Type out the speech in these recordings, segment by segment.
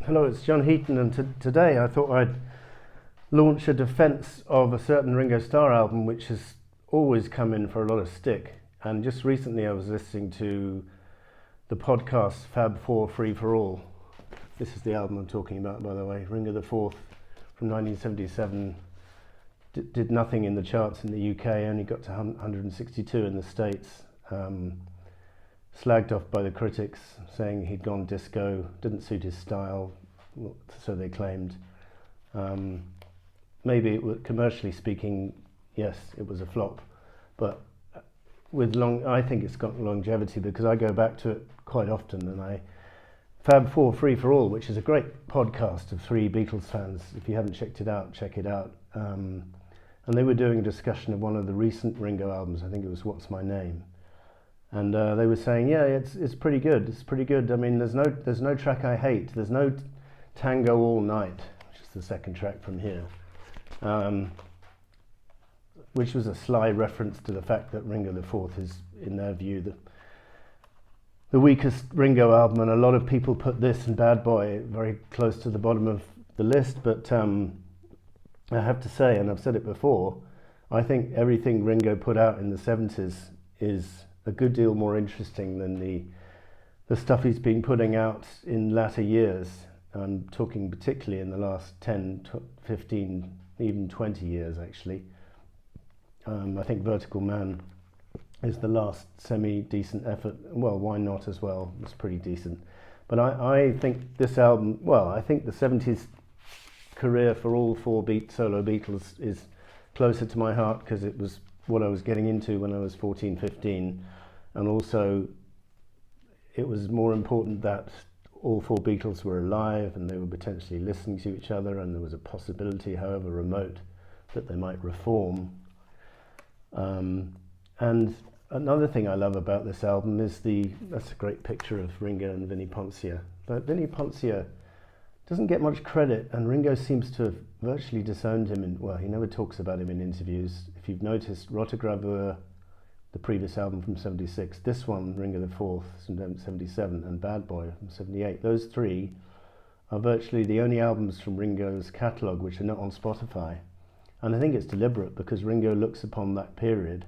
Hello, it's John Heaton, and today I thought I'd launch a defence of a certain Ringo Starr album which has always come in for a lot of stick. And just recently I was listening to the podcast Fab 4 Free for All. This is the album I'm talking about, by the way. Ringo the Fourth from 1977 did nothing in the charts in the UK, only got to 162 in the States. Slagged off by the critics, saying he'd gone disco, didn't suit his style, so they claimed. Maybe it was, commercially speaking, yes, it was a flop, but I think it's got longevity because I go back to it quite often, and Fab 4 Free for All, which is a great podcast of three Beatles fans. If you haven't checked it out, check it out. And they were doing a discussion of one of the recent Ringo albums. I think it was What's My Name. And they were saying, yeah, it's pretty good. It's pretty good. I mean, there's no track I hate. There's no Tango All Night, which is the second track from here, which was a sly reference to the fact that Ringo the Fourth is, in their view, the weakest Ringo album. And a lot of people put this and Bad Boy very close to the bottom of the list. But I have to say, and I've said it before, I think everything Ringo put out in the 70s is a good deal more interesting than the stuff he's been putting out in latter years. I'm talking particularly in the last 10, 15, even 20 years actually. I think Vertical Man is the last semi-decent effort. Well, Why Not as well, it's pretty decent. But I think this album, well, I think the 70s career for all four solo Beatles is closer to my heart because it was what I was getting into when I was 14, 15. And also, it was more important that all four Beatles were alive and they were potentially listening to each other, and there was a possibility, however remote, that they might reform. And another thing I love about this album is that's a great picture of Ringo and Vinnie Poncia. But Vinnie Poncia doesn't get much credit, and Ringo seems to have virtually disowned him. Well, he never talks about him in interviews. If you've noticed, Rotogravure, the previous album from 76, this one, Ringo the Fourth, from 77, and Bad Boy from 78, those three are virtually the only albums from Ringo's catalogue which are not on Spotify. And I think it's deliberate because Ringo looks upon that period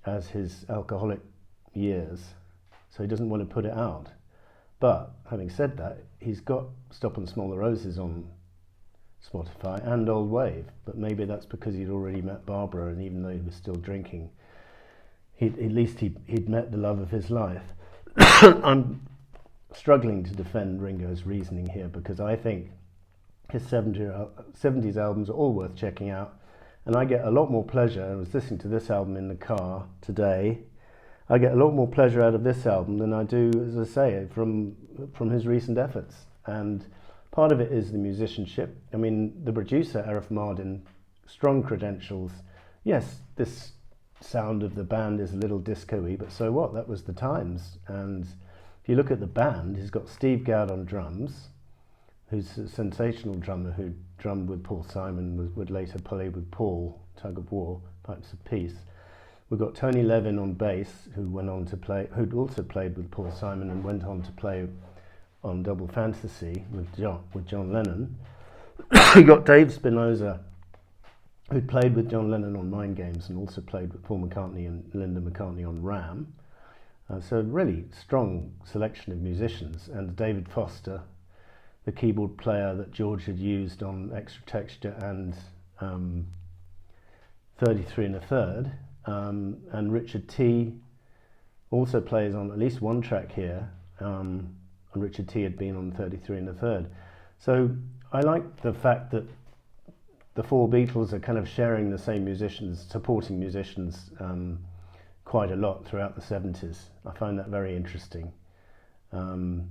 as his alcoholic years, so he doesn't want to put it out. But having said that, he's got Stop and Smell the Roses on Spotify and Old Wave, but maybe that's because he'd already met Barbara, and even though he was still drinking, at least he'd met the love of his life. I'm struggling to defend Ringo's reasoning here because I think his 70s albums are all worth checking out, and I get a lot more pleasure. I was listening to this album in the car today. I get a lot more pleasure out of this album than I do, as I say, from his recent efforts. And part of it is the musicianship. I mean, the producer, Arif Mardin, strong credentials. Yes, this sound of the band is a little disco-y, but so what? That was the times. And if you look at the band, he's got Steve Gadd on drums, who's a sensational drummer who drummed with Paul Simon, would later play with Paul, Tug of War, Pipes of Peace. We've got Tony Levin on bass, who'd also played with Paul Simon and went on to play on Double Fantasy with John Lennon. We got Dave Spinoza, who'd played with John Lennon on Mind Games and also played with Paul McCartney and Linda McCartney on Ram. So a really strong selection of musicians. And David Foster, the keyboard player that George had used on Extra Texture and 33 and a Third. And Richard T also plays on at least one track here, and Richard T had been on 33 and a Third. So I like the fact that the four Beatles are kind of sharing the same musicians, supporting musicians quite a lot throughout the 70s. I find that very interesting. Going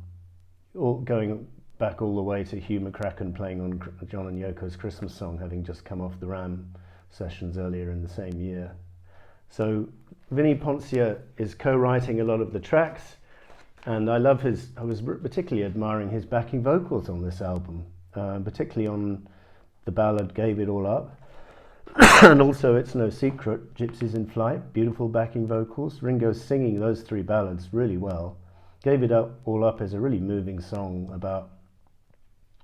back all the way to Hugh McCracken playing on John and Yoko's Christmas Song, having just come off the Ram sessions earlier in the same year. So Vinnie Poncia is co-writing a lot of the tracks, and I was particularly admiring his backing vocals on this album, particularly on the ballad Gave It All Up, and also It's No Secret, Gypsies in Flight, beautiful backing vocals. Ringo's singing those three ballads really well. Gave It All Up is a really moving song about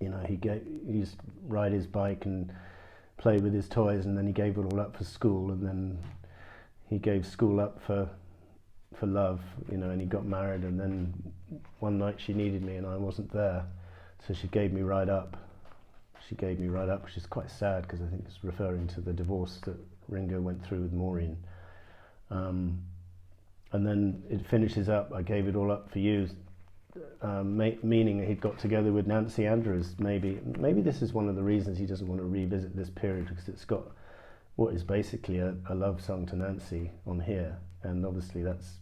he used to ride his bike and play with his toys, and then he gave it all up for school, and then he gave school up for love, and he got married, and then one night she needed me and I wasn't there, so she gave me right up. Which is quite sad, because I think it's referring to the divorce that Ringo went through with Maureen. And then it finishes up, I gave it all up for you, meaning he'd got together with Nancy Andrews. Maybe this is one of the reasons he doesn't want to revisit this period, because it's got what is basically a love song to Nancy on here, and obviously that's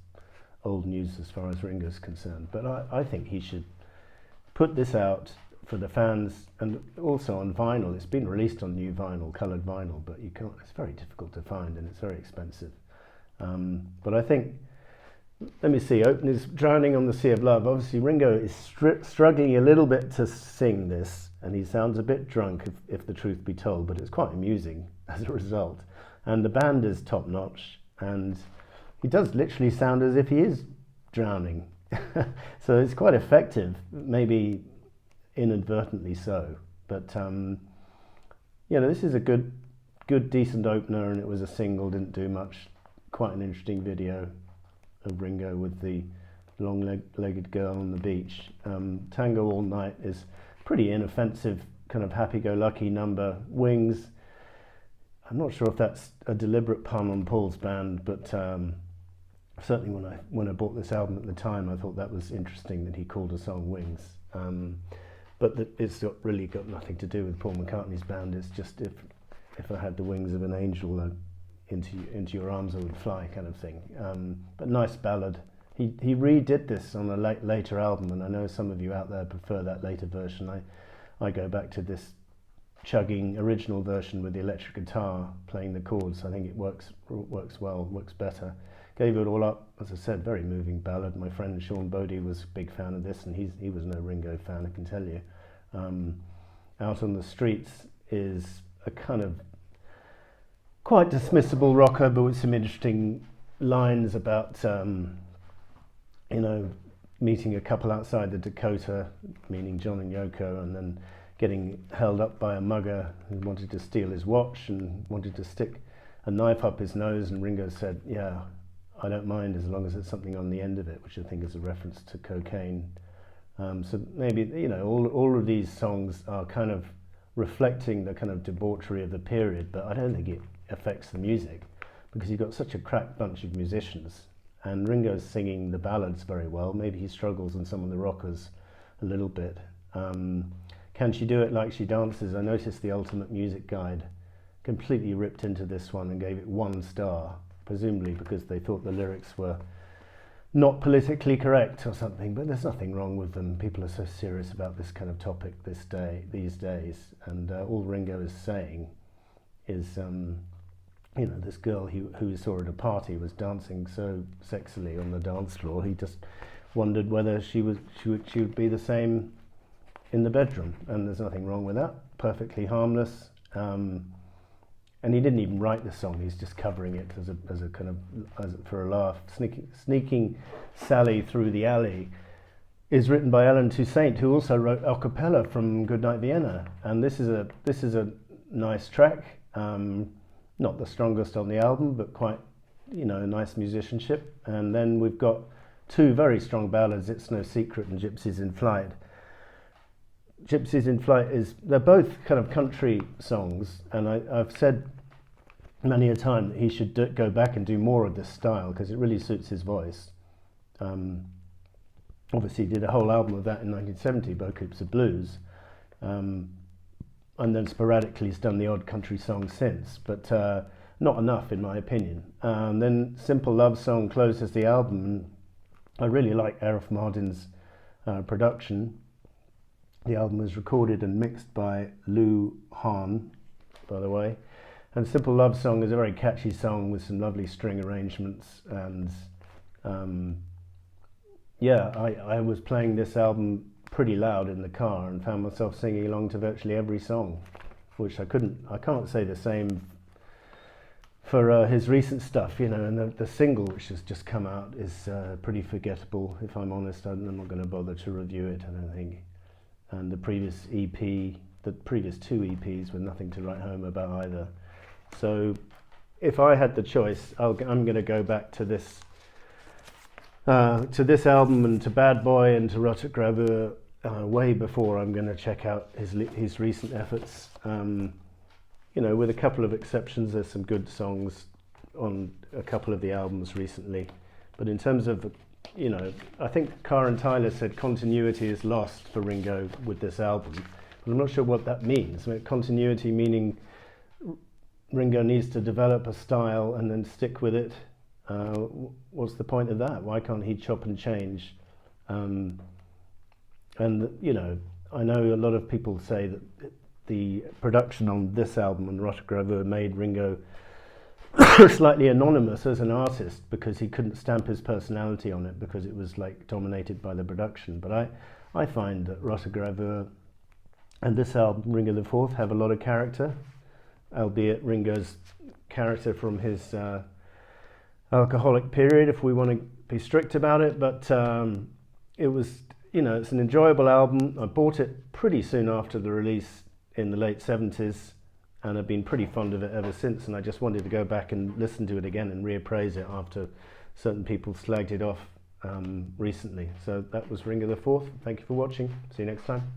old news as far as Ringo's concerned. But I think he should put this out for the fans, and also on vinyl. It's been released on new vinyl, coloured vinyl, but you can't. It's very difficult to find, and it's very expensive. But I think, let me see, Open is Drowning on the Sea of Love. Obviously Ringo is struggling a little bit to sing this, and he sounds a bit drunk, if the truth be told, but it's quite amusing as a result. And the band is top notch, and he does literally sound as if he is drowning. So it's quite effective, maybe inadvertently so. But this is a good decent opener, and it was a single, didn't do much. Quite an interesting video of Ringo with the long-legged girl on the beach. Tango All Night is pretty inoffensive, kind of happy-go-lucky number. Wings, I'm not sure if that's a deliberate pun on Paul's band, but certainly when I bought this album at the time, I thought that was interesting that he called a song Wings. But it's really got nothing to do with Paul McCartney's band. It's just if I had the wings of an angel, into your arms I would fly, kind of thing. But nice ballad. He redid this on a later album, and I know some of you out there prefer that later version. I go back to this chugging original version with the electric guitar playing the chords. I think it works well, works better. Gave It All Up, as I said, very moving ballad. My friend Sean Bodie was a big fan of this, and he was no Ringo fan, I can tell you. Out on the Streets is a kind of quite dismissible rocker, but with some interesting lines about meeting a couple outside the Dakota, meaning John and Yoko, and then getting held up by a mugger who wanted to steal his watch and wanted to stick a knife up his nose, and Ringo said, yeah, I don't mind as long as it's something on the end of it, which I think is a reference to cocaine. So maybe, all of these songs are kind of reflecting the kind of debauchery of the period, but I don't think it affects the music, because you've got such a crack bunch of musicians, and Ringo's singing the ballads very well. Maybe he struggles on some of the rockers a little bit. Can She Do It Like She Dances? I noticed the Ultimate Music Guide completely ripped into this one and gave it 1 star, presumably because they thought the lyrics were not politically correct or something, but there's nothing wrong with them. People are so serious about this kind of topic these days, and all Ringo is saying is, this girl who he saw at a party was dancing so sexily on the dance floor. He just wondered whether she would be the same in the bedroom, and there's nothing wrong with that. Perfectly harmless. And he didn't even write the song. He's just covering it as a kind of for a laugh. Sneaking Sally Through the Alley is written by Alan Toussaint, who also wrote a cappella from Goodnight Vienna. And this is a nice track. Not the strongest on the album, but quite, a nice musicianship. And then we've got 2 very strong ballads, It's No Secret and Gypsies in Flight. Gypsies in Flight they're both kind of country songs, and I've said many a time that he should go back and do more of this style, because it really suits his voice. Obviously he did a whole album of that in 1970, Beaucoups of Blues, and then sporadically he's done the odd country song since, but not enough in my opinion. Then Simple Love Song closes the album, and I really like Arif Mardin's production. The album was recorded and mixed by Lou Hahn, by the way. And Simple Love Song is a very catchy song with some lovely string arrangements. And I was playing this album pretty loud in the car and found myself singing along to virtually every song, which I can't say the same for his recent stuff, and the single which has just come out is pretty forgettable, if I'm honest. I'm not going to bother to review it, I don't think. and the previous EP, the previous two EPs were nothing to write home about either. So if I had the choice, I'm going to go back to this album and to Bad Boy and to Rotte Graveur way before I'm going to check out his recent efforts. With a couple of exceptions, there's some good songs on a couple of the albums recently. But in terms of, I think Karen Tyler said continuity is lost for Ringo with this album. But I'm not sure what that means. I mean, continuity meaning Ringo needs to develop a style and then stick with it. What's the point of that? Why can't he chop and change? I know a lot of people say that the production on this album and Rotte Graveur made Ringo slightly anonymous as an artist because he couldn't stamp his personality on it because it was like dominated by the production. But I find that Rotte Graveur and this album, Ringo the Fourth, have a lot of character, albeit Ringo's character from his alcoholic period, if we want to be strict about it. But it was, it's an enjoyable album. I bought it pretty soon after the release in the late 70s, and I've been pretty fond of it ever since, and I just wanted to go back and listen to it again and reappraise it after certain people slagged it off recently. So that was Ringo the Fourth. Thank you for watching. See you next time.